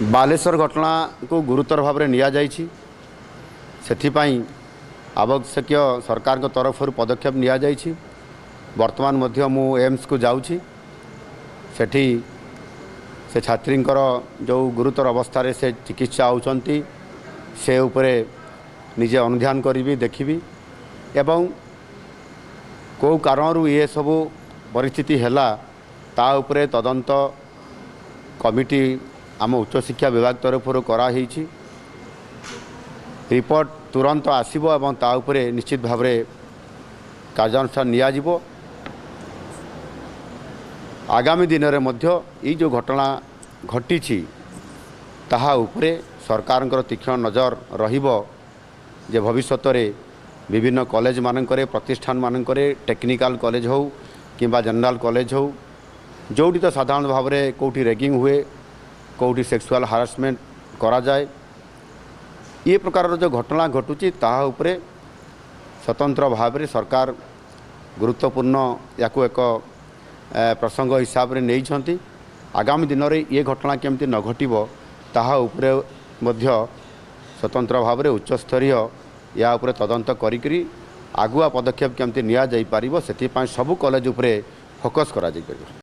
बालेश्वर घटना को गुरुतर भाव में नि आवश्यक सरकार को तरफ पदक्षेप नि वर्तमान मु एम्स को जाऊँगी सेठी से छात्री जो गुरुतर अवस्था से चिकित्सा होती से उपरे निजे अनुध्यान करी देखी एवं कौ कारण ये सब परिस्थिति हैला ता उपरे तदंत कमिटी आम उच्च शिक्षा विभाग तरफ कराही रिपोर्ट तुरंत आसब एवं ता उपरे निश्चित भाव में कार्यानुष्ठान नियाजिबो। आगामी दिन में मध्य ये जो घटना घटी ताहा उपरे सरकार तीक्ष्ण नजर रहिबो जे भविष्य में विभिन्न कॉलेज मानकरे प्रतिष्ठान मानकरे टेक्निकल कॉलेज हो किंबा जनरल कॉलेज हो जोटी तो साधारण भाव में कौटी रैगिंग हुए कौटी सेक्सुअल हारासमेंट करा जाए ये प्रकार जो घटना घटुची ताहा उपरे स्वतंत्र भाव में सरकार गुरुत्वपूर्ण या एक प्रसंग हिसाब से नहीं आगामी दिन में ये घटना केमती न घटिबो ताहा उपरे मध्य स्वतंत्र भाव में उच्च स्तरीय या उपरे तदंत करी आगुआ पदक्षेप केमती निया जाई पारिबो सेति पाई सबु कॉलेज उपरे फोकस करा जाई पारिबो।